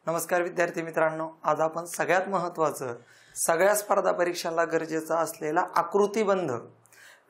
नमस्कार विद्यार्थी मित्रांनो, आज आपण सगळ्यात महत्त्वाचं सगळ्या स्पर्धा परीक्षांना गरजेचा असलेला आकृतिबंध,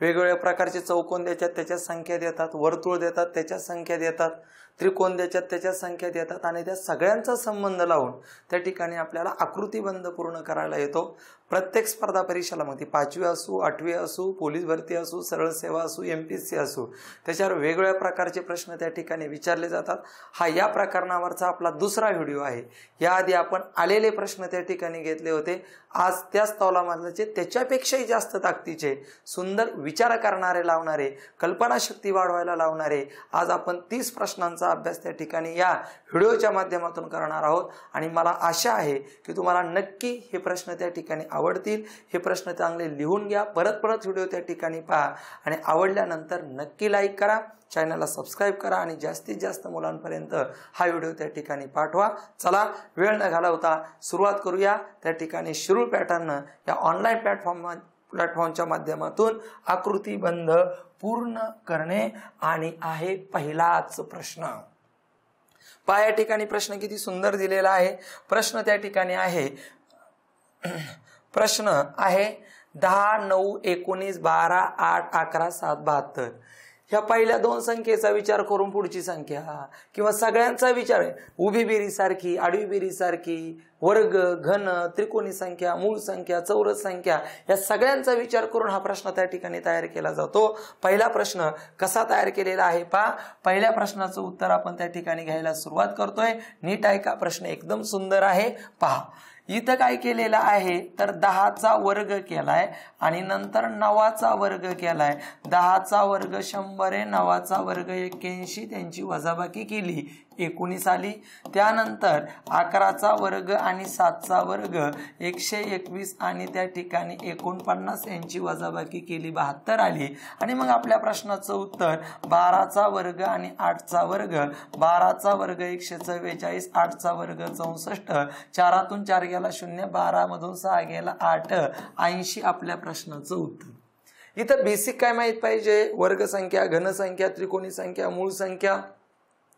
वेगवेगळ्या प्रकारचे चौकोन देतात त्याच्या संख्या देतात, वर्तुळ देतात त्याच्या संख्या देतात, त्रिकोण देतात त्याच्या संख्या देतात आणि त्या सगळ्यांचा संबंध लावून त्या ठिकाणी आपल्याला आकृतिबंध पूर्ण करायला येतो। प्रत्येक स्पर्धा परीक्षेला मग ती 5वी असो, 8वी असो, पोलीस भरती असो, सरळ सेवा असो, MPSC असो, त्याच्यावर वेगवेगळ्या प्रकारचे प्रश्न त्या ठिकाणी विचारले जातात। हा या प्रकरणावरचा आपला दुसरा व्हिडिओ आहे। याआधी आपण आलेले प्रश्न त्या ठिकाणी घेतले होते। आज त्याच तौलामधले त्याच्यापेक्षाही जास्त ताकदीचे, सुंदर विचार करणारे, लावणारे, कल्पनाशक्ती वाढवायला लावणारे आज आपण 30 प्रश्नांचा अभ्यास त्या ठिकाणी या व्हिडिओच्या माध्यमातून करणार आहोत आणि मला आशा आहे की तुम्हाला नक्की हे प्रश्न त्या ठिकाणी आवडतील। हे प्रश्न चांगले लिहून घ्या, परत व्हिडिओ त्या ठिकाणी पहा आणि आवडल्यानंतर नक्की लाईक करा, चॅनलला सबस्क्राइब करा आणि जास्तीत जास्त मुलांपर्यंत हा व्हिडिओ त्या ठिकाणी पाठवा। चला वेळ न घालवता सुरुवात करूया। त्या ठिकाणी शिरूर पॅटर्न या ऑनलाईन प्लॅटफॉर्मच्या माध्यमातून आकृतिबंध पूर्ण करणे आणि आहे पहिलाच प्रश्न। पहा या ठिकाणी प्रश्न किती सुंदर दिलेला आहे। प्रश्न त्या ठिकाणी आहे, प्रश्न आहे 10, 9, 19, 12, 8, 11, 7, 72 ह्या पहिल्या दोन संख्येचा विचार करून पुढची संख्या किंवा सगळ्यांचा विचार आहे। उभी बेरीज सारखी, आडवी बेरीज सारखी, वर्ग, घन, त्रिकोणी संख्या, मूळ संख्या, चौरस संख्या या सगळ्यांचा विचार करून हा प्रश्न त्या ठिकाणी तयार केला जातो। पहिला प्रश्न कसा तयार केलेला आहे पहा। पहिल्या प्रश्नाचं उत्तर आपण त्या ठिकाणी घ्यायला सुरुवात करतोय। नीट ऐका, प्रश्न एकदम सुंदर आहे। पहा इथं काय केलेलं आहे तर 10चा वर्ग केलाय आणि नंतर 9चा वर्ग केलाय। 10चा वर्ग 100 आहे, 9चा वर्ग 81, त्यांची वजाबाकी केली 19 आली। त्यानंतर 11चा वर्ग आणि 7चा वर्ग 121 आणि त्या ठिकाणी 49 यांची वजाबाकी केली 72 आली। आणि मग आपल्या प्रश्नाचं उत्तर 12चा वर्ग आणि 8चा वर्ग, 12चा वर्ग 144, 8चा वर्ग 64, 4तून 4 गेला 0, 12 मधून 6 गेला 8, 80 आपल्या प्रश्नाचं उत्तर। इथं बेसिक काय माहित पाहिजे, वर्ग संख्या, घन संख्या, त्रिकोणी संख्या, मूळ संख्या,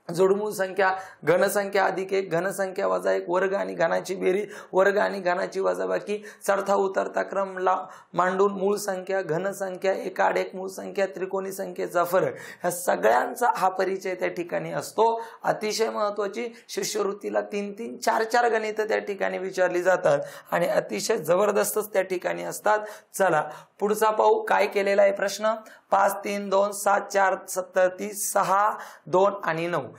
जोडमूळ संख्या, घन संख्या अधिक 1, घन संख्या वजा 1, वर्ग आणि घनाची बेरीज, वर्ग आणि घनाची वजाबाकी, चढता उतरता क्रम मांडून मूळ संख्या, घन संख्या, एकाड एक मूळ संख्या, त्रिकोणी संख्येचा फरक, ह्या सगळ्यांचा हा परिचय त्या ठिकाणी असतो। अतिशय महत्त्वाची, शिष्यवृत्तीला 3-3, 4-4 गणित त्या ठिकाणी विचारली जातात आणि अतिशय जबरदस्तच त्या ठिकाणी असतात। चला पुढचा पाहू काय केलेला आहे प्रश्न। 5, 3, 2, 7, 4, 70, 30, 6, 2 आणि 9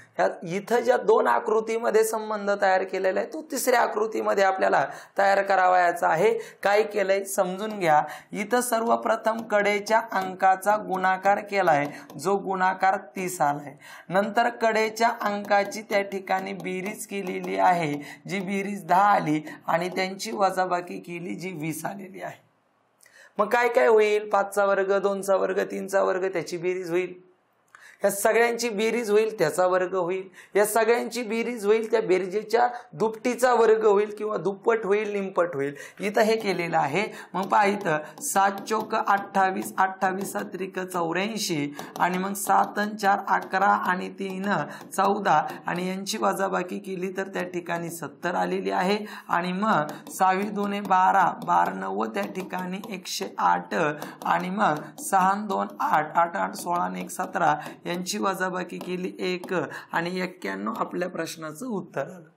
इथं ज्या दोन आकृतीमध्ये संबंध तयार केलेला आहे तो तिसऱ्या आकृतीमध्ये आपल्याला तयार करावायचा आहे। काय केलंय समजून घ्या। इथं सर्वप्रथम कडेच्या अंकाचा गुणाकार केलाय, जो गुणाकार 30 आलाय। नंतर कडेच्या अंकाची त्या ठिकाणी बेरीज केलेली आहे, जी बेरीज 10 आली आणि त्यांची वजाबाकी केली, जी 20 आलेली आहे। मग काय काय होईल, 5चा वर्ग, 2चा वर्ग, 3चा वर्ग, त्याची बेरीज होईल, या सगळ्यांची बेरीज होईल, त्याचा वर्ग होईल, या सगळ्यांची बेरीज होईल, त्या बेरजेच्या दुपटीचा वर्ग होईल किंवा दुप्पट होईल, निमपट होईल। इथं हे केलेलं आहे। मग पहा इथं 7 चौक 28, 28 त्रिक 84 आणि मग 7 आणि 4 11 आणि 3 14 आणि यांची वजाबाकी केली तर त्या ठिकाणी 70 आलेली आहे। आणि मग 6 2 12, 12 9 त्या ठिकाणी 108 आणि मग 6 2 8, 8 8 16 आणि 1 17 यांची वजाबाकी केली 1 आणि 91 आपल्या प्रश्नाचं उत्तर आलं।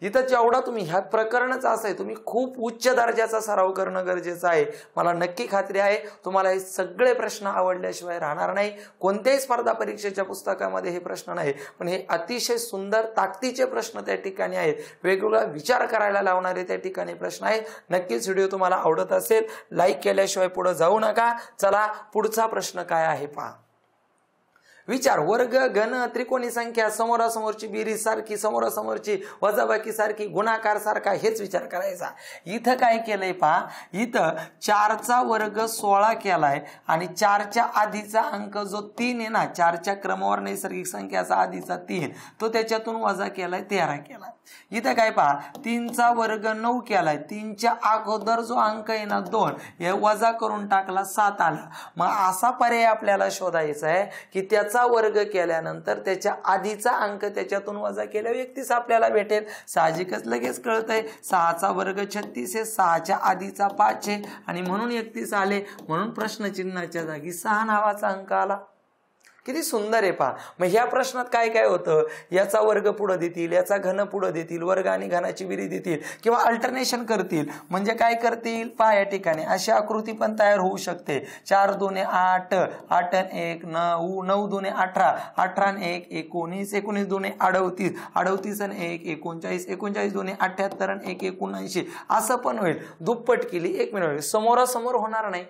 इथं जेवढा तुम्ही ह्या प्रकरणच असं आहे, तुम्ही खूप उच्च दर्जाचा सराव करणं गरजेचं आहे। मला नक्की खात्री आहे तुम्हाला हे सगळे प्रश्न आवडल्याशिवाय राहणार नाही। कोणत्याही स्पर्धा परीक्षेच्या पुस्तकामध्ये हे प्रश्न नाही, पण हे अतिशय सुंदर ताकदीचे प्रश्न त्या ठिकाणी आहेत, वेगवेगळा विचार करायला लावणारे त्या ठिकाणी प्रश्न आहेत। नक्कीच व्हिडिओ तुम्हाला आवडत असेल, लाईक केल्याशिवाय पुढे जाऊ नका। चला पुढचा प्रश्न काय आहे पहा। विचार, वर्ग, घन, त्रिकोणी संख्या, समोरासमोरची बेरीज सारखी, समोरासमोरची वजाबाकी सारखी, गुणाकार सारखा, हेच विचार करायचा। इथं काय केलंय पहा, इथं 4चा वर्ग 16 केलाय आणि 4च्या आधीचा अंक जो 3 आहे ना, 4च्या क्रमावर नैसर्गिक संख्याचा आधीचा 3 तो त्याच्यातून वजा केलाय 13 केलाय। इथं काय पहा, 3चा वर्ग 9 केलाय, 3च्या अगोदर जो अंक आहे ना 2 हे वजा करून टाकला 7 आला. मग असा पर्याय आपल्याला शोधायचा आहे की त्याचा वर्ग केल्यानंतर त्याच्या आधीचा अंक त्याच्यातून वजा केल्यावर 31 आपल्याला भेटेल. साहजिकच लगेच कळतंय 6चा वर्ग 36 आहे, 6च्या आधीचा 5 आहे आणि म्हणून 31 आले. म्हणून प्रश्नचिन्हाच्या जागी 6 नावाचा अंक आला. किती सुंदर आहे पहा. मग ह्या प्रश्नात काय काय होतं, याचा वर्ग पुढे देतील, याचा घन पुढे देतील, वर्ग आणि घनाची बेरीज देतील किंवा अल्टरनेशन करतील. म्हणजे काय करतील पहा, या ठिकाणी अशी आकृती पण तयार होऊ शकते. 4 दुने 8, 8 आणि 1 9, 9 दुने 18, 18 आणि 1 19, 19 दुने 38, 38 आणि 1 39, 39 दुने 78 आणि 1 79. असं पण होईल. दुप्पट केली 1 मिनिट, समोरासमोर होणार नाही,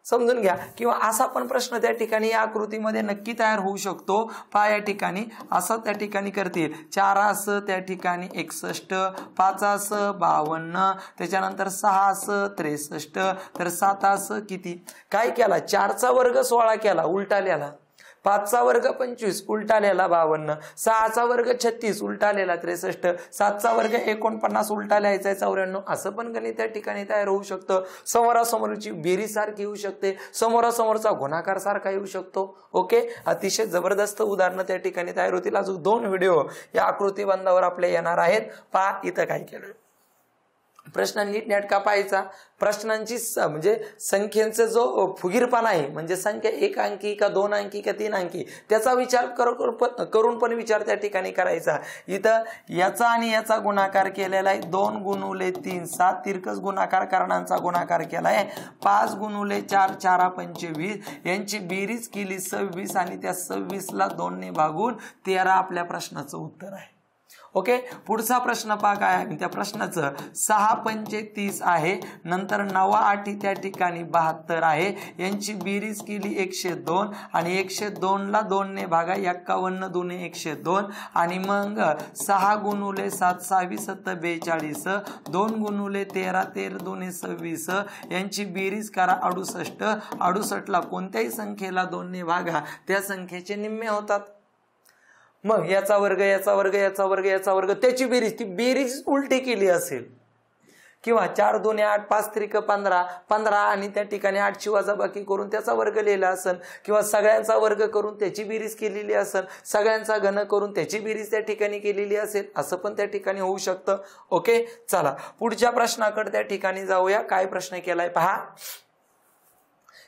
समजून घ्या. किंवा असा पण प्रश्न त्या ठिकाणी या आकृतीमध्ये नक्की तयार होऊ शकतो. पहा या ठिकाणी असं त्या ठिकाणी करतील, 4 असं त्या ठिकाणी 61, 5 असं 52, त्याच्यानंतर 6 असं 63, तर 7 असं किती काय केला, 4चा वर्ग 16 केला उलटा लिहिला, 5चा वर्ग 25 उलटा लिहिला 52, 6चा वर्ग 36 उलटा लिहिला 63, 7चा वर्ग 49 उलटा लिहायचा 94. असं पण गणित त्या ठिकाणी तयार होऊ शकतं. समोरासमोरची बेरीज सारखी येऊ शकते, समोरासमोरचा गुणाकार सारखा येऊ शकतो. ओके, अतिशय जबरदस्त उदाहरणं त्या ठिकाणी तयार होतील. अजून 2 व्हिडिओ या आकृतीबंधावर आपल्या येणार आहेत. पहा इथं काय केलं, प्रश्न नीट नेटका पाहायचा. प्रश्नांची म्हणजे संख्येचा जो फुगीरपणा आहे, म्हणजे संख्या 1 अंकी का 2 अंकी का 3 अंकी, त्याचा विचार करून पण विचार त्या ठिकाणी करायचा. इथं याचा आणि याचा गुणाकार केलेला आहे 2 गुणुले 3 7, तिरकस गुणाकार करणांचा गुणाकार केलाय 5 गुणुले 4 4 25, यांची बेरीज केली 26 आणि त्या 26 ला 2 ने भागून 13 आपल्या प्रश्नाचं उत्तर आहे. ओके, पुढचा प्रश्न पहा काय आहे. त्या प्रश्नाचं 6 पंचे 30 आहे, नंतर 9 8 त्या ठिकाणी 72 आहे, यांची बेरीज केली 102 आणि 102 ला 2 ने भागा 51 दुने 102 आणि मग 6 गुणुले 7 26 7 42, 2 गुणुले 13 13 दुने 26, यांची बेरीज करा 68. 68 ला कोणत्याही संख्येला 2 ने भागा, त्या संख्येचे निम्मे होतात. मग याचा वर्ग याचा वर्ग याचा वर्ग याचा वर्ग, त्याची बेरीज, ती बेरीज उलटी केली असेल. किंवा 4 दुने 8 5 त्रिक 15, 15 आणि त्या ठिकाणी 8ची वजाबाकी करून त्याचा वर्ग लिहिला असेल, किंवा सगळ्यांचा वर्ग करून त्याची बेरीज केलेली असेल, सगळ्यांचा घन करून त्याची बेरीज त्या ठिकाणी केलेली असेल. असं पण त्या ठिकाणी होऊ शकतं. ओके, चला पुढच्या प्रश्नाकडे त्या ठिकाणी जाऊया. काय प्रश्न केलाय पहा.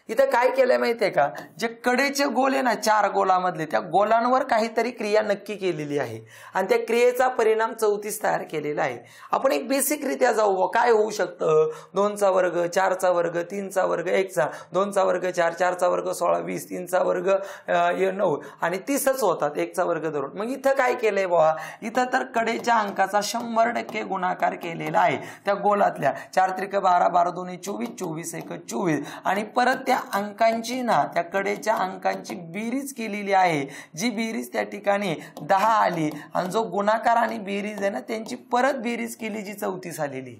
इथं काय केलंय माहितीये का, जे कडेचे गोल आहे ना 4 गोलामधले, त्या गोलांवर काहीतरी क्रिया नक्की केलेली आहे आणि त्या क्रियेचा परिणाम 34 तयार केलेला आहे. आपण एक बेसिक रित्या जाऊ. काय होऊ शकतं, 2चा वर्ग 4चा वर्ग 3चा वर्ग 1चा, 2चा वर्ग 4 4चा वर्ग 16 20, 3चा वर्ग 9 आणि 30च होतात 1चा वर्ग धरून. मग इथं काय केलंय बाबा, इथं तर कडेच्या अंकाचा 100% गुणाकार केलेला आहे त्या गोलातल्या. 4 त्रिक 12 12 दुने 24 24 1 24 आणि परत त्या अंकांची ना, त्या कडेच्या अंकांची बेरीज केलेली आहे, जी बेरीज त्या ठिकाणी 10 आली आणि जो गुणाकार आणि बेरीज आहे ना त्यांची परत बेरीज केली जी 34 आलेली.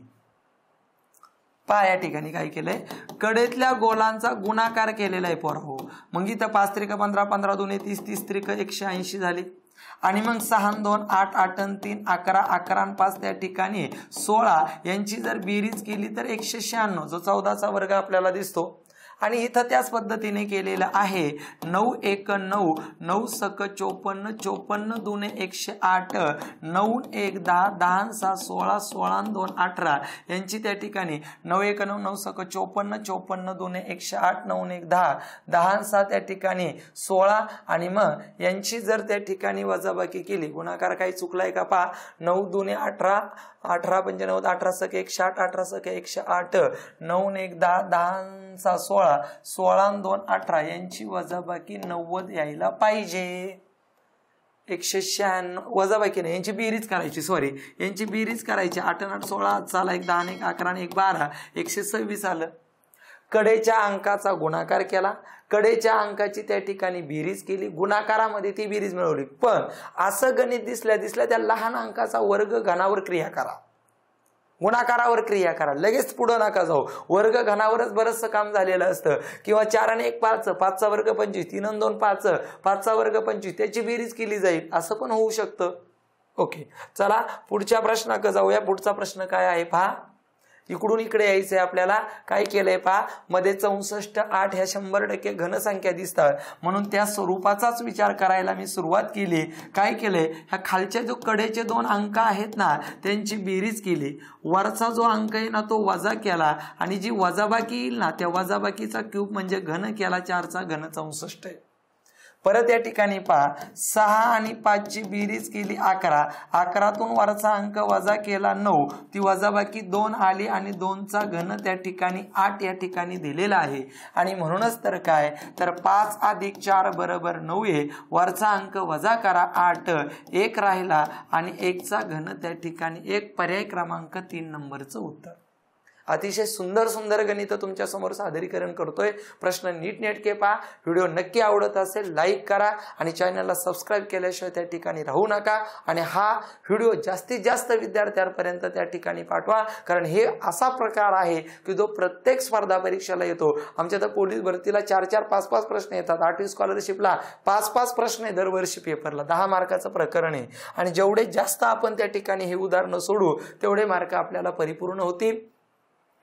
पहा या ठिकाणी काय केलंय, कडेतल्या गोलांचा गुणाकार केलेला आहे पोरांनो. मग इथं 5 त्रिक 15 15 दुने 30 30 त्रिक 180 झाली आणि मग 6 2 8 8 3 11 11 आणि 5 त्या ठिकाणी 16, यांची जर बेरीज केली तर 196, जो 14चा वर्ग आपल्याला दिसतो. आणि इथं त्याच पद्धतीने केलेलं आहे 9 1 9 9 सक 54 54 दुने 108, 9 1 10 10 6 16 16 2 18, यांची त्या ठिकाणी 9 1 9 9 सक 54 54 दुने 108, 9 1 10 10 6 त्या ठिकाणी 16 आणि मग यांची जर त्या ठिकाणी वजाबाकी केली, गुणाकार काही चुकलाय का पहा. 9 दुने 18 18 पंचे 90, 18 सक 108 18 सक 108, 9 1 10 10 6 16 16 2 18, यांची वजाबाकी 90 यायला पाहिजे. 196 वजाबाकी नाही, यांची बेरीज करायची, सॉरी यांची बेरीज करायची. 8 8 16 चाला 1 10 1 11 1 12, 126 आलं. कडेच्या अंकाचा गुणाकार केला, कडेच्या अंकाची त्या ठिकाणी बेरीज केली, गुणाकारामध्ये ती बेरीज मिळवली. पण असं गणित दिसल्या त्या लहान अंकाचा वर्ग घनावर क्रिया करा, गुणाकारावर क्रिया करा, लगेच पुढे नका जाऊ. वर्ग घनावरच बरंचसं काम झालेलं असतं. किंवा 4 आणि 1 5, 5चा वर्ग 25, 3 आणि 2 5, 5चा वर्ग 25, त्याची बेरीज केली जाईल, असं पण होऊ शकतं. ओके, चला पुढच्या प्रश्नाकडे जाऊया. पुढचा प्रश्न काय आहे पहा. इकडून इकडे यायचंय आपल्याला. काय केलंय पहा, मध्ये 64, 8 ह्या 100% घनसंख्या दिसतात, म्हणून त्या स्वरूपाचाच विचार करायला मी सुरुवात केली. काय केलंय, ह्या खालच्या जो कडेचे 2 अंक आहेत ना त्यांची बेरीज केली. वरचा जो अंक आहे ना तो वजा केला आणि जी वजाबाकी येईल ना त्या वजाबाकीचा क्यूब म्हणजे घन केला. 4चा घन 64 आहे. परत या ठिकाणी पहा 6 आणि 5 ची बेरीज केली 11. 11तून वरचा अंक वजा केला 9. ती वजाबाकी 2 आली आणि 2चा घन त्या ठिकाणी 8 या ठिकाणी दिलेला आहे. आणि म्हणूनच तर काय तर 5 + 4 = 9 आहे. वरचा अंक वजा करा 8, 1 राहिला आणि 1चा घन त्या ठिकाणी 1. पर्याय क्रमांक 3 नंबरचं उत्तर. अतिशय सुंदर सुंदर गणित तुमच्या समोर सादरीकरण करतोय. प्रश्न नीटनेटके पहा. व्हिडिओ नक्की आवडत असेल लाईक करा आणि चॅनलला सबस्क्राईब केल्याशिवाय त्या ठिकाणी राहू नका. आणि हा व्हिडिओ जास्तीत जास्त विद्यार्थ्यांपर्यंत त्या ठिकाणी पाठवा, कारण हे असा प्रकार आहे की जो प्रत्येक स्पर्धा परीक्षेला येतो. आमच्या तर पोलीस भरतीला 4-4, 5-5 प्रश्न येतात. 8वी स्कॉलरशिपला 5-5 प्रश्न आहे दरवर्षी पेपरला. 10 मार्काचं प्रकरण आहे आणि जेवढे जास्त आपण त्या ठिकाणी हे उदाहरणं सोडू तेवढे मार्क आपल्याला परिपूर्ण होतील.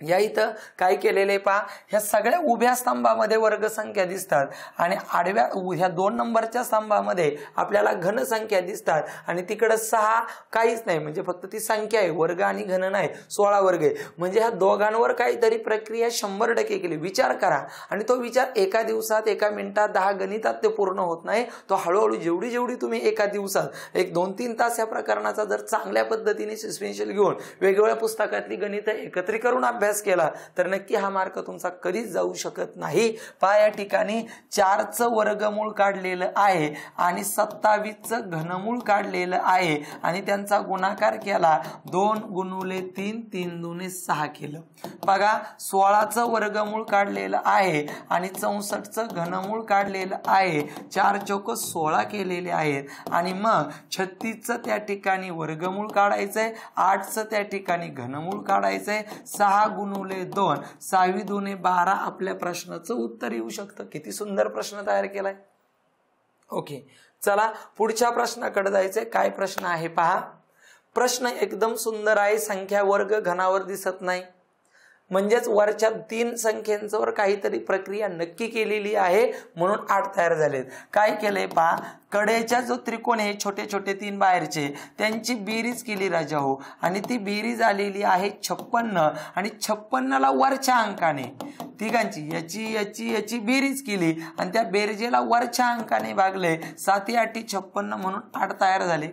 या इथं काय केलेले पहा, ह्या सगळ्या उभ्या स्तंभामध्ये वर्गसंख्या दिसतात आणि आडव्या ह्या 2 नंबरच्या स्तंभामध्ये आपल्याला घनसंख्या दिसतात. आणि तिकडे 6 काहीच नाही, म्हणजे फक्त ती संख्या आहे, वर्ग आणि घन नाही. 16 वर्ग आहे. म्हणजे ह्या दोघांवर काहीतरी प्रक्रिया 100% केली. विचार करा. आणि तो विचार एका दिवसात, एका मिनिटात, 10 गणितात ते पूर्ण होत नाही. तो हळूहळू जेवढी तुम्ही एका दिवसात 1-2-3 तास या प्रकरणाचा जर चांगल्या पद्धतीने सिक्वेन्शियल घेऊन वेगवेगळ्या पुस्तकातली गणितं एकत्रित करून अभ्यास केला तर नक्की हा मार्क तुमचा कधीच जाऊ शकत नाही. पहा या ठिकाणी 4चं वर्गमूळ काढलेलं आहे आणि 27चं घनमूळ काढलेलं आहे आणि त्यांचा गुणाकार केला. 2 × 3, 3 × 6 केलं. बघा 16चं वर्गमूळ काढलेलं आहे आणि 64चं घनमूळ काढलेलं आहे. 4 चौक 16 केलेले आहेत आणि मग 36चं त्या ठिकाणी वर्गमूळ काढायचंय. 8चं त्या ठिकाणी घनमूळ काढायचंय. 6 × 2, 6 × 12 आपल्या प्रश्नाचं उत्तर येऊ शकतं. किती सुंदर प्रश्न तयार केलाय. ओके, चला पुढच्या प्रश्नाकडे जायचंय. काय प्रश्न आहे पहा. प्रश्न एकदम सुंदर आहे. संख्या वर्ग घनावर दिसत नाही, म्हणजेच वरच्या 3 संख्यांवर काहीतरी प्रक्रिया नक्की केलेली आहे म्हणून 8 तयार झालेत. काय केलंय पहा, कडेच्या जो त्रिकोण आहे छोटे छोटे 3 बाहेरचे त्यांची बेरीज केली राजा हो आणि ती बेरीज आलेली आहे 56 आणि 56ला वरच्या अंकाने तिघांची याची बेरीज केली आणि त्या बेरजेला वरच्या अंकाने भागले. 7 8 56 म्हणून 8 तयार झाले.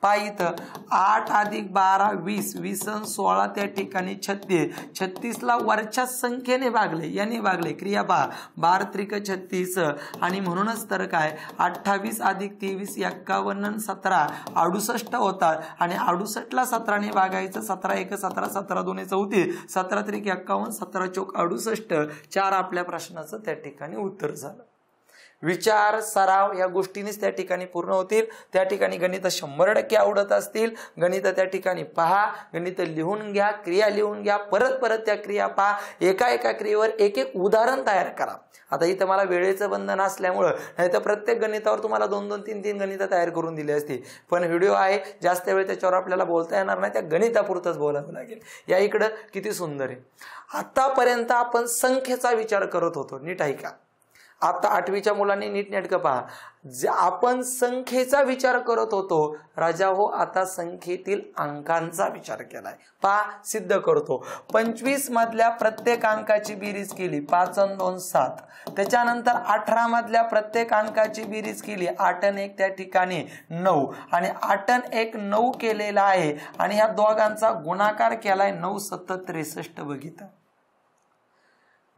पहा इथं 8 + 12 20, 20 आणि 16 त्या ठिकाणी 36. 36ला वरच्या संख्येने भागले, याने भागले. क्रिया पहा 12 त्रिक 36 आणि म्हणूनच तर काय 28 + 23 51 आणि 17 68 होतात आणि 68ला 17ने भागायचं. 17 1 17, 17 2 34, 17 त्रिक 51, 17 चौक 68. 4 आपल्या प्रश्नाचं त्या ठिकाणी उत्तर झालं. विचार सराव या गोष्टींनीच त्या ठिकाणी पूर्ण होतील. त्या ठिकाणी गणित 100% आवडत असतील गणित त्या ठिकाणी पहा, गणित लिहून घ्या, क्रिया लिहून घ्या, परत त्या क्रिया पहा. एका क्रियेवर एक उदाहरण तयार करा. आता इथं मला वेळेचं बंधन असल्यामुळं नाही तर प्रत्येक गणितावर तुम्हाला 2-2, 3-3 गणितं तयार करून दिली असती, पण व्हिडिओ आहे जास्त वेळ त्याच्यावर आपल्याला बोलता येणार नाही. त्या गणितापुरतच बोलावं लागेल. या इकडं किती सुंदर आहे. आतापर्यंत आपण संख्येचा विचार करत होतो. नीट ऐका. आता 8वीच्या मुलांनी नीटनेटकं पहा. आपण संख्येचा विचार करत होतो राजा हो, आता संख्येतील अंकांचा विचार केलाय. पहा सिद्ध करतो. 25 मधल्या प्रत्येक अंकाची बेरीज केली. 5 आणि 2 7. त्याच्यानंतर 18 मधल्या प्रत्येक अंकाची बेरीज केली. 8 आणि 1 त्या ठिकाणी 9 आणि 8 आणि 1 9 केलेला आहे आणि ह्या दोघांचा गुणाकार केलाय. 9 7 63. बघितलं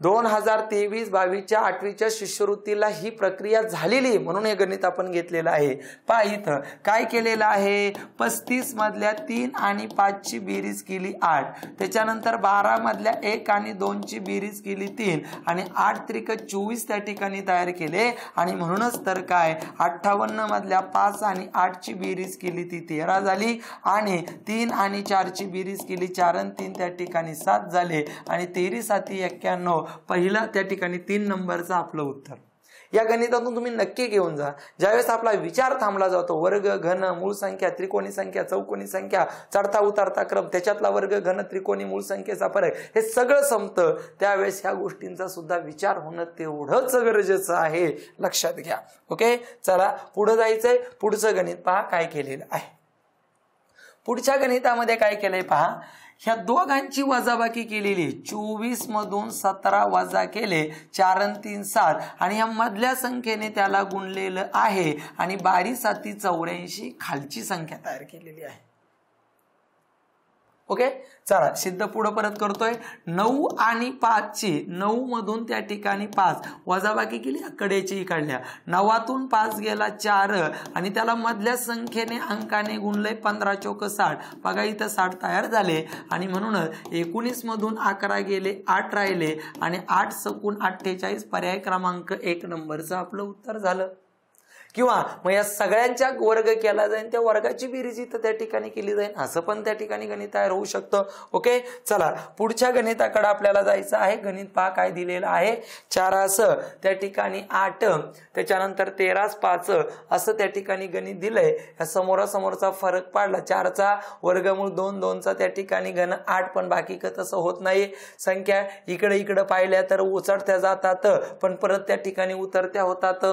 2023-22च्या 8वीच्या शिष्यवृत्तीला ही प्रक्रिया झालेली म्हणून हे गणित आपण घेतलेलं आहे. पहा इथं काय केलेलं आहे. 35 मधल्या 3 आणि 5 ची बेरीज केली 8. त्याच्यानंतर 12 मधल्या 1 आणि 2 ची बेरीज केली 3 आणि 8 त्रिक 24 त्या ठिकाणी तयार केले आणि म्हणूनच तर काय 58 मधल्या 5 आणि 8 ची बेरीज केली ती 13 झाली आणि 3 आणि 4 ची बेरीज केली 4 आणि 3 त्या ठिकाणी 7 झाले आणि 13 7 91. पहिला त्या ठिकाणी 3 नंबरचं आपलं उत्तर. या गणितातून तुम्ही नक्की घेऊन जा. ज्यावेळेस आपला विचार थांबला जातो, वर्ग, घन, मूळ संख्या, त्रिकोणी संख्या, चौकोनी संख्या, चढता उतरता क्रम, त्याच्यातला वर्ग, घन, त्रिकोणी, मूळ संख्येचा फरक, हे सगळं संपतं. त्यावेळेस ह्या गोष्टींचा सुद्धा विचार होणं तेवढंच गरजेचं आहे, लक्षात घ्या. ओके, चला पुढे जायचंय. पुढचं गणित पहा काय केलेलं आहे. पुढच्या गणितामध्ये काय केलंय पहा, ह्या दोघांची वजाबाकी केलेली. 24 मधून 17 वजा केले, 4 आणि 3 7, आणि ह्या मधल्या संख्येने त्याला गुणलेलं आहे आणि 12 7 84 खालची संख्या तयार केलेली आहे. ओके, चला सिद्ध पुढे परत करतोय. 9 आणि 5 ची 9 मधून त्या ठिकाणी 5 वजाबाकी केली, कडेची काढल्या. 9तून 5 गेला 4 आणि त्याला मधल्या संख्येने अंकाने गुणले, 15 चौक 60. बघा इथं 60 तयार झाले आणि म्हणूनच 19 मधून 11 गेले, 8 राहिले आणि 8 सकून 48 पर्याय क्रमांक 1 नंबरचं आपलं उत्तर झालं. किंवा मग या सगळ्यांचा वर्ग केला जाईल, त्या वर्गाची बेरीज इथं त्या ठिकाणी केली जाईल, असं पण त्या ठिकाणी गणित तयार होऊ शकतं. ओके, चला पुढच्या गणिताकडे आपल्याला जायचं आहे. गणित पहा काय दिलेलं आहे. 4 त्या ठिकाणी 8, त्याच्यानंतर 13 5 असं त्या ठिकाणी गणित दिलंय. या समोरासमोरचा फरक पाडला. 4चा वर्गमूळ 2, 2चा त्या ठिकाणी घन 8, पण बाकी तसं होत नाही. संख्या इकडे इकडे पाहिल्या तर उचडत्या जातात, पण परत त्या ठिकाणी उतरत्या होतात.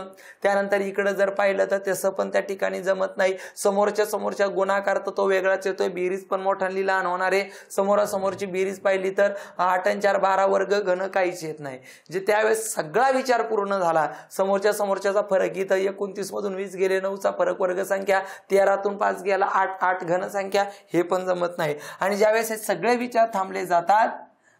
त्यानंतर इकडे जर पाहिलं तर तसं पण त्या ठिकाणी जमत नाही. समोरच्या गुणाकार तर तो वेगळाच येतोय, बेरीज पण मोठाली लहान होणार आहे. समोरासमोरची बेरीज पाहिली तर 8 आणि 4 12 वर्ग घन काहीच येत नाही. जे त्यावेळेस सगळा विचार पूर्ण झाला. समोरच्याचा फरक इथं 29 मधून 20 गेले, 9चा फरक वर्ग संख्या, 13तून 5 गेला 8, 8 घन संख्या, हे पण जमत नाही. आणि ज्यावेळेस हे सगळे विचार थांबले जातात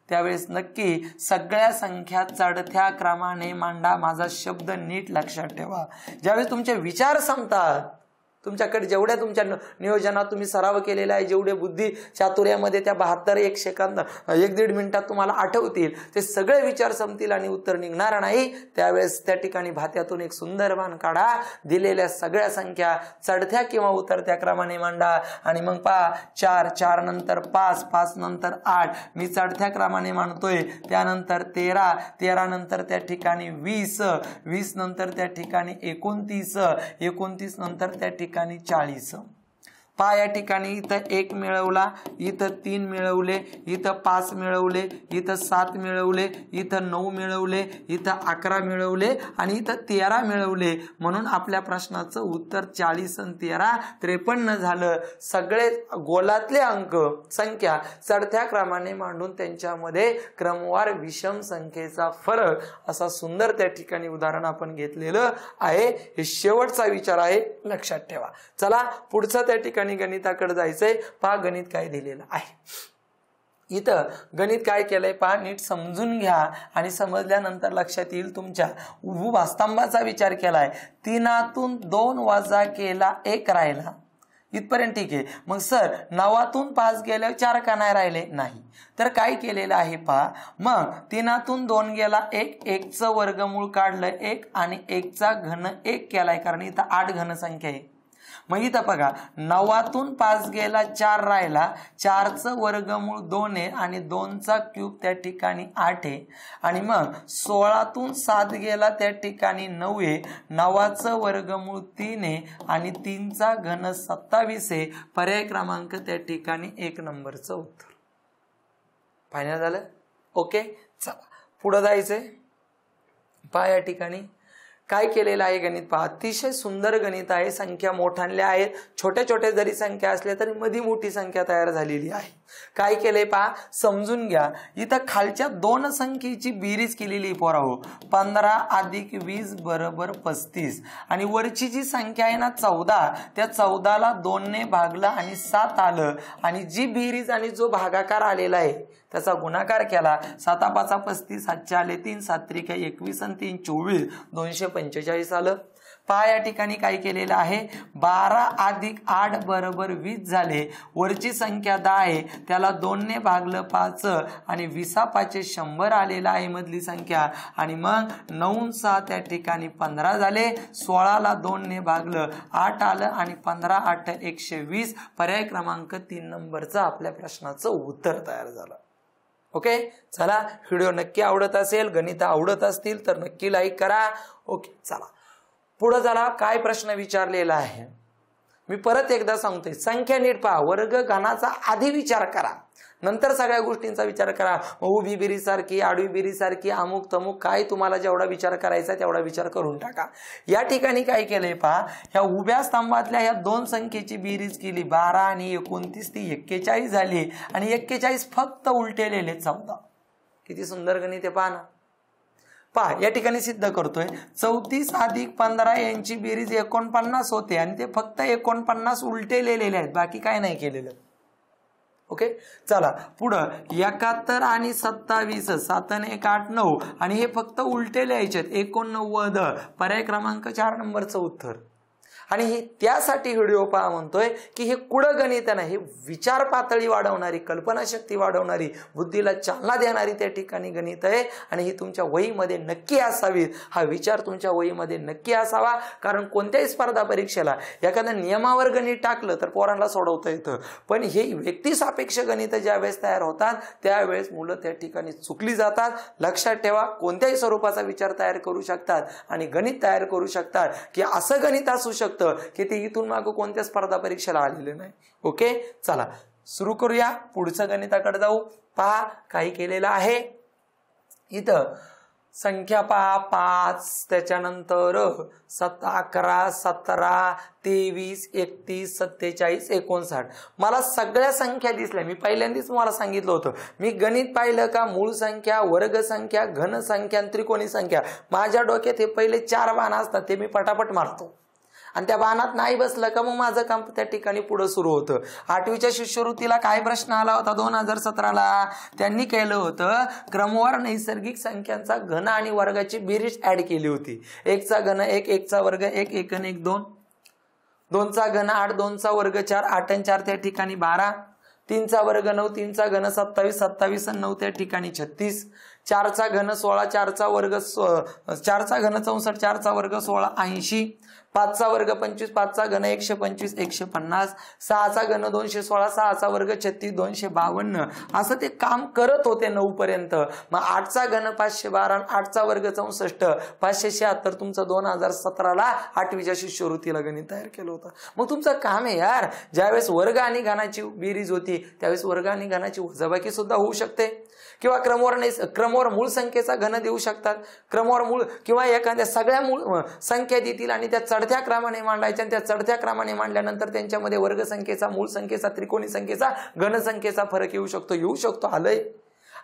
त्यावेळेस नक्की सगळ्या संख्या चढत्या क्रमाने मांडा. माझा शब्द नीट लक्षात ठेवा. ज्यावेळेस तुमचे विचार संपतात, तुमच्याकडे जेवढ्या तुमच्या नियोजनात तुम्ही सराव केलेला आहे, जेवढे बुद्धी चातुर्यामध्ये त्या 72 1 सेकंद 1-1.5 मिनिटात तुम्हाला आठवतील, ते सगळे विचार संपतील आणि उत्तर निघणार नाही. त्यावेळेस त्या ठिकाणी भात्यातून एक सुंदर मान काढा. दिलेल्या सगळ्या संख्या चढत्या किंवा उतरत्या क्रमाने मांडा आणि मग पहा 4, 4 नंतर 5, 5 नंतर 8, मी चढत्या क्रमाने मांडतोय. त्यानंतर 13, 13 नंतर त्या ठिकाणी 20, 20 नंतर त्या ठिकाणी 29, 29 नंतर त्या ठिकाणी 40. पहा या ठिकाणी इथं 1 मिळवला, इथं 3 मिळवले, इथं 5 मिळवले, इथं 7 मिळवले, इथं 9 मिळवले, इथं 11 मिळवले आणि इथं 13 मिळवले. म्हणून आपल्या प्रश्नाचं उत्तर 40 आणि 13 53 झालं. सगळे गोलातले अंक संख्या चढत्या क्रमाने मांडून त्यांच्यामध्ये क्रमवार विषम संख्येचा फरक, असा सुंदर त्या ठिकाणी उदाहरण आपण घेतलेलं आहे. हे शेवटचा विचार आहे, लक्षात ठेवा. चला पुढचा त्या ठिकाणी गणिताकडे जायचंय. पहा गणित काय दिलेलं आहे. इथं गणित काय केलंय पहा, नीट समजून घ्या आणि समजल्यानंतर लक्षात येईल तुमच्या. उभा स्तंभाचा विचार केलाय. 3तून 2 वजा केला, 1 राहिला, इथपर्यंत ठीक आहे. मग सर 9तून 5 गेल्यावर 4 का नाही राहिले? नाही. तर काय केलेलं आहे पहा, मग 3तून 2 गेला 1, 1चं वर्गमूळ काढलं 1 आणि 1चा घन 1 केलाय, कारण इथं 8 घन संख्या आहे. मग इथं बघा 9तून 5 गेला 4 राहिला, 4चं वर्गमूळ 2 आहे आणि 2चा क्यूब त्या ठिकाणी 8 आहे. आणि मग 16तून 7 गेला त्या ठिकाणी 9 आहे, 9चं वर्गमूळ 3 आहे आणि 3चा घन 27 आहे. पर्याय क्रमांक त्या ठिकाणी 1 नंबरचं उत्तर. फायनल झालं. ओके, चला पुढे जायचंय. पहा या ठिकाणी काय केलेलं आहे गणित पहा. अतिशय सुंदर गणित आहे. संख्या मोठ्याल्या आहेत, छोट्या छोट्या जरी संख्या असल्या तरी मध्ये मोठी संख्या तयार झालेली आहे. काय केलंय पहा, समजून घ्या. इथं खालच्या 2 संख्येची बेरीज केलेली पोराहो. 15 + 20 = 35 आणि वरची जी संख्या आहे ना 14, त्या 14ला 2 ने भागलं आणि 7 आलं आणि जी बेरीज आणि जो भागाकार आलेला आहे त्याचा गुणाकार केला. 7 × 5 = 35, 7 आले 3, 7 × 3 = 21 आणि 3 × 24, 245 आलं. पहा या ठिकाणी काय केलेलं आहे, 12 + 8 = 20 झाले. वरची संख्या 10 आहे, त्याला 2 ने भागलं 5 आणि 20 × 5 = 100 आलेला आहे मधली संख्या. आणि मग 9 6 त्या ठिकाणी 15 झाले. 16ला 2 ने भागलं 8 आलं आणि 15 × 8 = 120. पर्याय क्रमांक 3 नंबरचं आपल्या प्रश्नाचं उत्तर तयार झालं. ओके, चला व्हिडिओ नक्की आवडत असेल, गणित आवडत असतील तर नक्की लाईक करा. ओके, चला पुढे चला. काय प्रश्न विचारलेला आहे मी परत एकदा सांगतोय. संख्या नीट पहा. वर्ग घनाचा आधी विचार करा, नंतर सगळ्या गोष्टींचा विचार करा. उभी बेरी सारखी, आडवी बेरी सारखी, अमुक तमुक, काय तुम्हाला जेवढा विचार करायचा तेवढा विचार करून टाका. या ठिकाणी काय केलंय पहा. ह्या उभ्या स्तंभातल्या ह्या दोन संख्येची बेरीज केली. 12 आणि 29 ती 41 झाली आणि 41 फक्त उलटेलेले 14. किती सुंदर गणित आहे पहा ना. पहा या ठिकाणी सिद्ध करतोय. 34 अधिक 15 यांची बेरीज 49 होते आणि ते फक्त 49 उलटेलेले आहेत, बाकी काय नाही केलेलं. ओके, चला पुढं 71 आणि 27, 7 आणि 1 8 9 आणि हे फक्त उलटे लिहायचे. 89 पर्याय क्रमांक 4 नंबरचं उत्तर. आणि हे त्यासाठी व्हिडिओ पहा म्हणतोय की हे कुठं गणित नाही, हे विचार पातळी वाढवणारी, कल्पनाशक्ती वाढवणारी, बुद्धीला चालना देणारी त्या ठिकाणी गणित आहे. आणि ही तुमच्या वहीमध्ये नक्की असावी. हा विचार तुमच्या वहीमध्ये नक्की असावा. कारण कोणत्याही स्पर्धा परीक्षेला एखाद्या नियमावर गणित टाकलं तर पोरांना सोडवता येतं, पण हे व्यक्तिसापेक्ष गणित ज्यावेळेस तयार होतात त्यावेळेस मुलं त्या ठिकाणी चुकली जातात. लक्षात ठेवा, कोणत्याही स्वरूपाचा विचार तयार करू शकतात आणि गणित तयार करू शकतात की असं गणित असू शकतं की ते इथून मागं कोणत्या स्पर्धा परीक्षेला आलेले नाही. ओके, चला सुरू करूया. पुढचं गणिताकडे जाऊ. पहा काय केलेलं आहे इथं. संख्या पहा 5, त्याच्यानंतर 11, 17, 23, 31, 47, 59. मला सगळ्या संख्या दिसल्या. मी पहिल्यांदाच तुम्हाला सांगितलं होतं, मी गणित पाहिलं का मूळ संख्या, वर्ग संख्या, घन संख्या, त्रिकोणी संख्या. माझ्या डोक्यात हे पहिले 4 बाण असतात, ते मी पटापट मारतो आणि त्या बाणात नाही बसलं का मग माझं काम त्या ठिकाणी पुढे सुरू होतं. 8वीच्या शिष्यवृत्तीला काय प्रश्न आला होता 2017ला? त्यांनी केलं होतं क्रमवार नैसर्गिक संख्यांचा घन आणि वर्गाची बेरीज ऍड केली होती. 1चा घन 1, 1चा वर्ग 1, 1 आणि 1 2, 2चा घन 8, 2चा वर्ग 4, 8 आणि 4 त्या ठिकाणी 12, 3चा वर्ग 9, 3चा घन 27, 27 आणि 9 त्या ठिकाणी 36, 4चा घन 16, 4चा वर्ग 4चा घन 64, 4चा वर्ग 16 80, 5चा वर्ग 25, 5चा घन 125, 150, 6चा घन 216, 6चा वर्ग 36, 252. असं ते काम करत होते 9 पर्यंत. मग 8चा घन 512, 8चा वर्ग 64, 576. तुमचं 2017ला 8वीच्या शिष्यवृत्तीला गणित तयार केलं होतं. मग तुमचं काम आहे यार, ज्यावेळेस वर्ग आणि घनाची बेरीज होती त्यावेळेस वर्ग आणि घनाची वजाबाकी सुद्धा होऊ शकते. किंवा क्रमवार मूळ संख्येचा घन देऊ शकतात. क्रमवार मूळ किंवा एखाद्या सगळ्या मूळ संख्या देतील आणि त्या चढत्या क्रमाने मांडायच्या आणि त्या चढत्या क्रमाने मांडल्यानंतर त्यांच्यामध्ये वर्ग संख्येचा, मूळ संख्येचा, त्रिकोणी संख्येचा, घनसंख्येचा फरक येऊ शकतो. आलंय.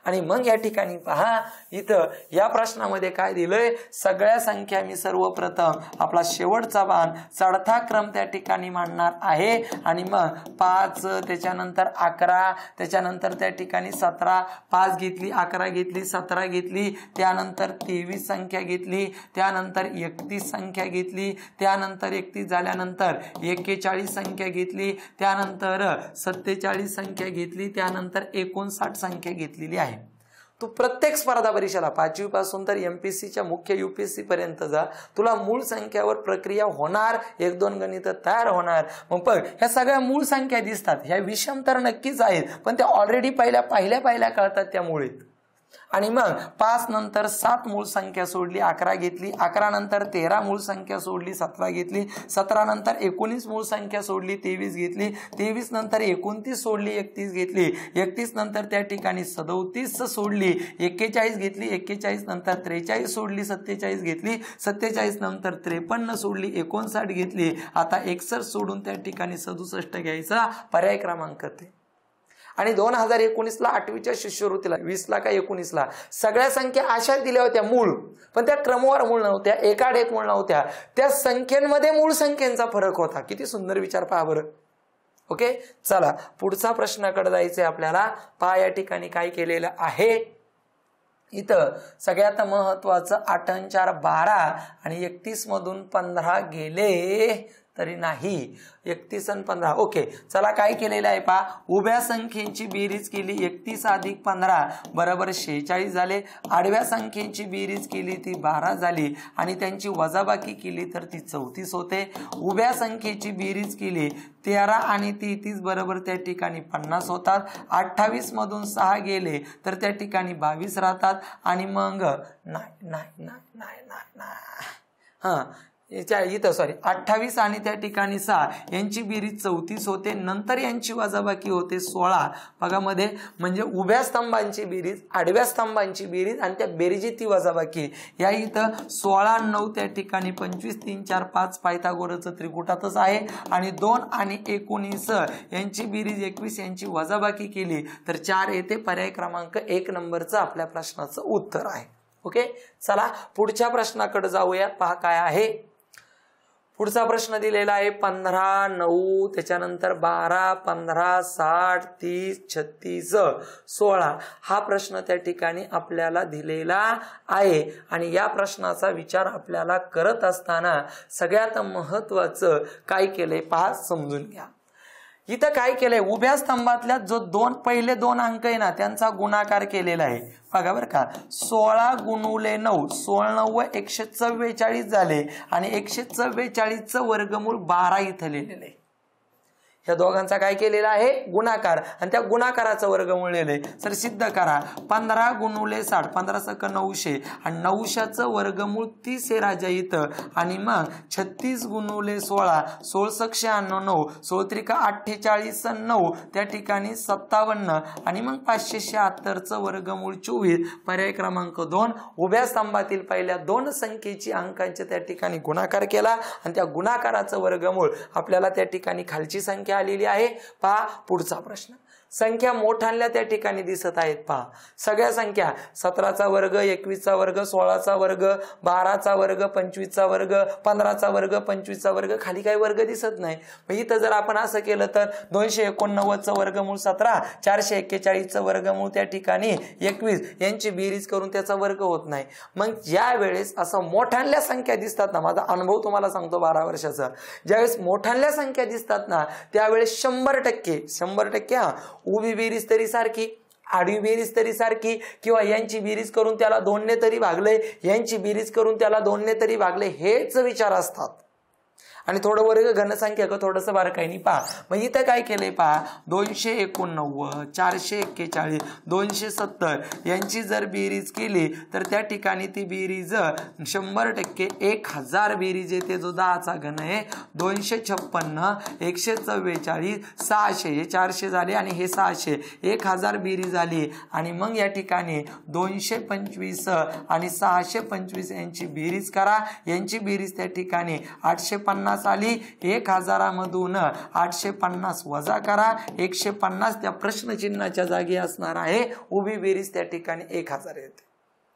आणि मग या ठिकाणी पहा इथं या प्रश्नामध्ये काय दिलंय. सगळ्या संख्या मी सर्वप्रथम आपला शेवटचा बाण चढता क्रम त्या ठिकाणी मांडणार आहे. आणि मग 5, त्याच्यानंतर 11, त्याच्यानंतर त्या ठिकाणी 17, 5 घेतली, 11 घेतली, 17 घेतली, त्यानंतर 23 संख्या घेतली, त्यानंतर 31 संख्या घेतली, त्यानंतर 31 झाल्यानंतर 41 संख्या घेतली, त्यानंतर 47 संख्या घेतली, त्यानंतर 59 संख्या घेतलेली आहे. तू प्रत्येक स्पर्धा परीक्षेला 5वी पासून तर एमपीएससीच्या मुख्य यूपीएससी पर्यंत जा, तुला मूळ संख्यावर प्रक्रिया होणार, 1-2 गणित तयार होणार. मग बघ ह्या सगळ्या मूळ संख्या दिसतात, ह्या विषम तर नक्कीच आहेत पण त्या ऑलरेडी पहिल्या कळतात त्यामुळे. आणि मग 5 नंतर 7 मूळ संख्या सोडली, 11 घेतली, 11 नंतर 13 मूळ संख्या सोडली, 17 घेतली, 17 नंतर 19 मूळ संख्या सोडली, 23 घेतली, 23 नंतर 29 सोडली, 31 घेतली, 31 नंतर त्या ठिकाणी 37 सोडली, 41 घेतली, 41 नंतर 43 सोडली, 47 घेतली, 47 नंतर 53 सोडली, 59 घेतली. आता 61 सोडून त्या ठिकाणी 67 घ्यायचा, पर्याय क्रमांक ते. आणि 2019ला 8वीच्या शिष्यवृत्तीला 20ला का 19ला सगळ्या संख्या अशा दिल्या होत्या मूळ, पण त्या क्रमवार मूळ नव्हत्या, एकाड एक मूळ नव्हत्या, त्या संख्येमध्ये मूळ संख्येचा फरक होता. किती सुंदर विचार पहा बरं. ओके, चला पुढचा प्रश्नाकडे जायचंय आपल्याला. पहा या ठिकाणी काय केलेलं आहे इथं. सगळ्यात महत्वाचं 8 आणि 4 12 आणि 31 मधून 15 गेले तरी नाही. 31 आणि 15. ओके, चला काय केलेलं आहे पहा, उभ्या संख्येची बेरीज केली 31 अधिक 15 बरोबर 46 झाले. आडव्या संख्येची बेरीज केली ती 12 झाली आणि त्यांची वजाबाकी केली तर ती 34 होते. उभ्या संख्येची बेरीज केली 13 आणि 33 बरोबर त्या ठिकाणी 50 होतात. 28 मधून 6 गेले तर त्या ठिकाणी 22 राहतात आणि मग इथं 28 आणि त्या ठिकाणी 6 यांची बेरीज 34 होते. नंतर यांची वजाबाकी होते 16 बघा मध्ये, म्हणजे उभ्या स्तंभांची बेरीज, आडव्या स्तंभांची बेरीज आणि त्या बेरीजीत ती वजाबाकी. या इथं 16 9 त्या ठिकाणी 25 3 4 5 पायथागोरसचं त्रिकुटातच आहे. आणि 2 आणि 19 यांची बेरीज 21 यांची वजाबाकी केली तर 4 येते. पर्याय क्रमांक 1 नंबरचं आपल्या प्रश्नाचं उत्तर आहे. ओके, चला पुढच्या प्रश्नाकडे जाऊया. पहा काय आहे. पुढचा प्रश्न दिलेला आहे 15 9 त्याच्यानंतर 12 15 60 30 36 16. हा प्रश्न त्या ठिकाणी आपल्याला दिलेला आहे आणि या प्रश्नाचा विचार आपल्याला करत असताना सगळ्यात महत्त्वाचं काय केलंय पहा, समजून घ्या. इथं काय केलंय, उभ्या स्तंभातल्या जो पहिले 2 अंक आहे ना त्यांचा गुणाकार केलेला आहे बघा बरं का. 16 गुणुले 9 16 9 144 झाले आणि 144चं वर्गमूळ 12 इथं लिहिलेलं आहे. या दोघांचा काय केलेला आहे, गुणाकार, आणि त्या गुणाकाराचं वर्गमूळ लिहिलंय. तर सिद्ध करा. 15 गुणुले 60 15 सक 900 आणि 900चं वर्गमूळ 30 आहे राजा इथं. आणि मग 36 गुणुले 16 16 सक 96 9 16 त्रिक 48 9 त्या ठिकाणी 57 आणि मग 576चं वर्गमूळ 24. पर्याय क्रमांक 2. उभ्या स्तंभातील पहिल्या 2 संख्येची अंकांचे त्या ठिकाणी गुणाकार केला आणि त्या गुणाकाराचं वर्गमूळ आपल्याला त्या ठिकाणी खालची संख्या आलेली आहे. पहा पुढचा प्रश्न. संख्या मोठ्यांना त्या ठिकाणी दिसत आहेत पहा. सगळ्या संख्या 17चा वर्ग 21चा वर्ग 16चा वर्ग 12चा वर्ग 25चा वर्ग 15चा वर्ग 25चा वर्ग, खाली काही वर्ग दिसत नाही. मग इथं जर आपण असं केलं तर 289चं वर्गमूळ 17 441चं वर्गमूळ त्या ठिकाणी 21 यांची बेरीज करून त्याचा वर्ग होत नाही. मग ज्या वेळेस असं मोठ्यांल्या संख्या दिसतात ना, माझा अनुभव तुम्हाला सांगतो 12 वर्षाचा, ज्यावेळेस मोठ्यांल्या संख्या दिसतात ना त्यावेळेस 100% हा उभी बेरीज तरी सारखी, आडवी बेरीज तरी सारखी, किंवा यांची बेरीज करून त्याला 2 ने तरी भागले, यांची बेरीज करून त्याला 2 ने तरी भागले, हेच विचार असतात. आणि थोडं वर्ग घनसंख्या का थोडंसं बारकाईने पहा. मग इथं काय केलंय पहा, 289 441 270 यांची जर बेरीज केली तर त्या ठिकाणी ती बेरीज 100% 1000 बेरीज येते, जो 10चा घन आहे. 256 144 600 हे 400 झाले आणि हे 600 1000 बेरीज झाली. आणि मग या ठिकाणी 225 आणि 625 यांची बेरीज करा. यांची बेरीज त्या ठिकाणी 850 आली. 1000 मधून 850 वजा करा. 150 त्या प्रश्नचिन्हाच्या जागी असणार आहे. उभी बेरीज त्या ठिकाणी 1000 येते.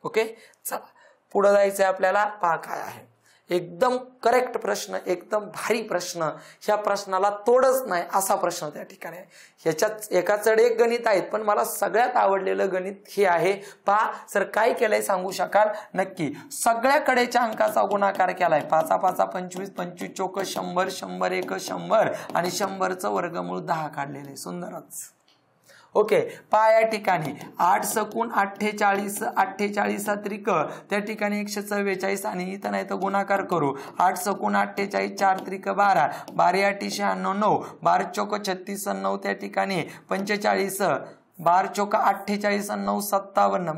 ओके, चला पुढे जायचंय आपल्याला. पहा काय आहे. एकदम करेक्ट प्रश्न, एकदम भारी प्रश्न. ह्या प्रश्नाला तोडच नाही असा प्रश्न त्या ठिकाणी आहे. ह्याच्यात एकाचडे एक गणित आहेत, पण मला सगळ्यात आवडलेलं गणित हे आहे. पहा सर काय केलंय सांगू शकाल? नक्की. सगळ्या कडेच्या अंकाचा गुणाकार केलाय. 5 5 25 25 चौक 100 100 1 100 आणि 100चं वर्गमूळ 10 काढलेले. सुंदरच. ओके, पहा या ठिकाणी 8 सकून 48 48 त्रिक त्या ठिकाणी 144 आणि इथं नाही तर गुणाकार करू. 8 सकून 48 4 त्रिक 12 12 8 96 9 12 चौक 36 9 त्या ठिकाणी 45 12 चौक 48 9 57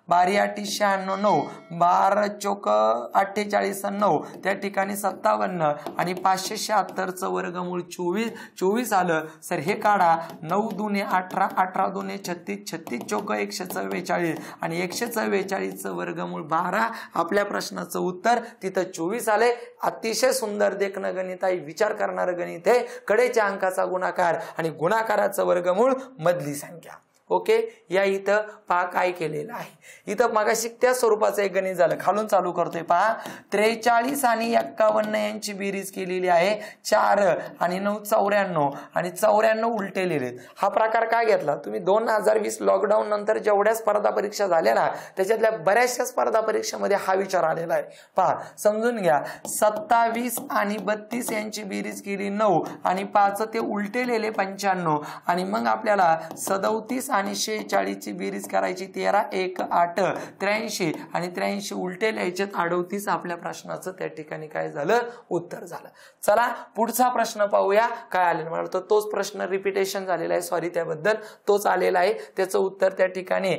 12 8 96 9 12 चौक 48 9 त्या ठिकाणी 57 आणि 576चं वर्गमूळ 24 आलं. सर हे काढा. 9 दुने 18 18 दुने 36 36 चौक 144 आणि 144चं वर्गमूळ 12. आपल्या प्रश्नाचं उत्तर तिथं 24 आले. अतिशय सुंदर देखणं गणित आहे, विचार करणारं गणित आहे. कडेच्या अंकाचा गुणाकार आणि गुणाकाराचं वर्गमूळ मधली संख्या. ओके, या इथं पहा काय केलेलं आहे. इथं मगाशी त्या स्वरूपाचं एक गणित झालं, खालून चालू करतोय पहा. 43 आणि 51 यांची बेरीज केलेली आहे 4 आणि 9 94 आणि 94 उलटे लिहिलेत. हा प्रकार काय घेतला तुम्ही 2020 लॉकडाऊन नंतर जेवढ्या स्पर्धा परीक्षा झाल्या ना त्याच्यातल्या बऱ्याचशा स्पर्धा परीक्षेमध्ये हा विचार आलेला आहे. पहा समजून घ्या, 27 आणि 32 यांची बेरीज केली 9 आणि 5 ते उलटे लिहिले 95 आणि मग आपल्याला 37 आणि 46 ची बेरीज करायची 13 1 8 83 आणि 83 उलटे लिहायचे 38. आपल्या प्रश्नाचं त्या ठिकाणी काय झालं, उत्तर झालं. चला पुढचा प्रश्न पाहूया काय आलेलं. मला वाटतं तोच प्रश्न रिपिटेशन झालेला आहे, सॉरी त्याबद्दल, तोच आलेला आहे. त्याचं उत्तर त्या ठिकाणी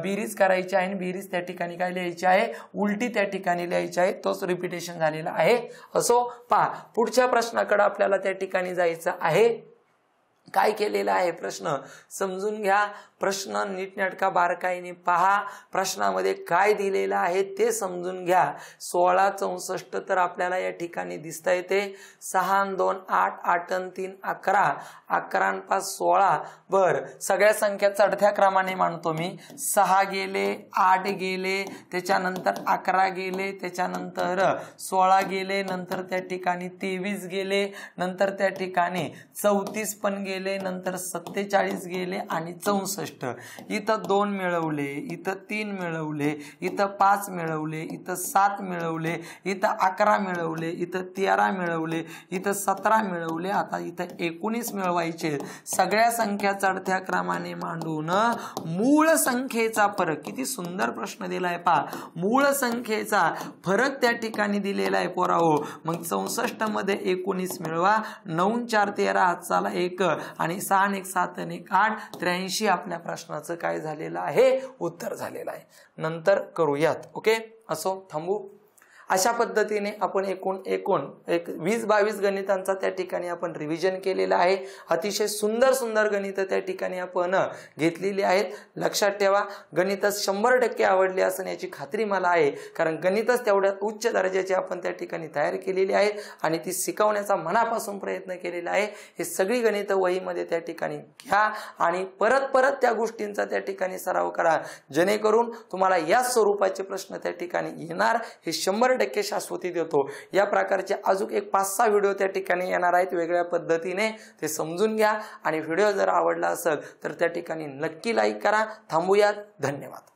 बेरीज करायची आहे आणि बेरीज त्या ठिकाणी काय लिहायची आहे, उलटी त्या ठिकाणी लिहायची आहे. तोच रिपिटेशन झालेला आहे. असो पहा पुढच्या प्रश्नाकडे आपल्याला त्या ठिकाणी जायचं आहे. काय केलेला आहे प्रश्न समजून घ्या, प्रश्न नीटनेटका बारकाईने पहा, प्रश्नामध्ये काय दिलेलं आहे ते समजून घ्या. 16 64 तर आपल्याला या ठिकाणी दिसता येते. 6 2 8 8 3 11 11 5 16. बर सगळ्या संख्या चढत्या क्रमाने मांडतो मी. 6 गेले, 8 गेले, त्याच्यानंतर 11 गेले, त्याच्यानंतर 16 गेले, नंतर त्या ठिकाणी 23 गेले, नंतर त्या ठिकाणी 34 पण गेले, नंतर 47 गेले आणि 64. इथं 2 मिळवले, इथं 3 मिळवले, इथं 5 मिळवले, इथं 7 मिळवले, इथं 11 मिळवले, इथं 13 मिळवले, इथं 17 मिळवले. आता इथं 19 मिळवायचे. सगळ्या संख्या चढत्या क्रमाने मांडून मूळ संख्येचा फरक, किती सुंदर प्रश्न दिलाय पहा, मूळ संख्येचा फरक त्या ठिकाणी दिलेला आहे पोराओ. मग 64 मध्ये 19 मिळवा, 9 4 13 हातचाला 1 आणि 6 1 7 1 8 83 आपल्या प्रश्नाचं काय झालेलं आहे, उत्तर झालेलं आहे. नंतर करूयात. ओके असो थांबू. अशा पद्धतीने आपण एकूण 20-22 गणितांचा त्या ठिकाणी आपण रिव्हिजन केलेला आहे. अतिशय सुंदर सुंदर गणित त्या ठिकाणी आपण घेतलेली आहेत. लक्षात ठेवा गणित 100% आवडले असं याची खात्री मला आहे, कारण गणितच तेवढ्या उच्च दर्जाचे आपण त्या ठिकाणी तयार केलेली आहेत आणि ती शिकवण्याचा मनापासून प्रयत्न केलेला आहे. हे सगळी गणित वहीमध्ये त्या ठिकाणी घ्या आणि परत परत त्या गोष्टींचा त्या ठिकाणी सराव करा, जेणेकरून तुम्हाला या स्वरूपाचे प्रश्न त्या ठिकाणी येणार. हे 100% शाश्वती देतो. या प्रकारचे अजून एक 5-6 व्हिडिओ त्या ठिकाणी येणार आहेत वेगळ्या पद्धतीने, ते समजून घ्या. आणि व्हिडिओ जर आवडला असेल तर त्या ठिकाणी नक्की लाईक करा. थांबूयात. धन्यवाद.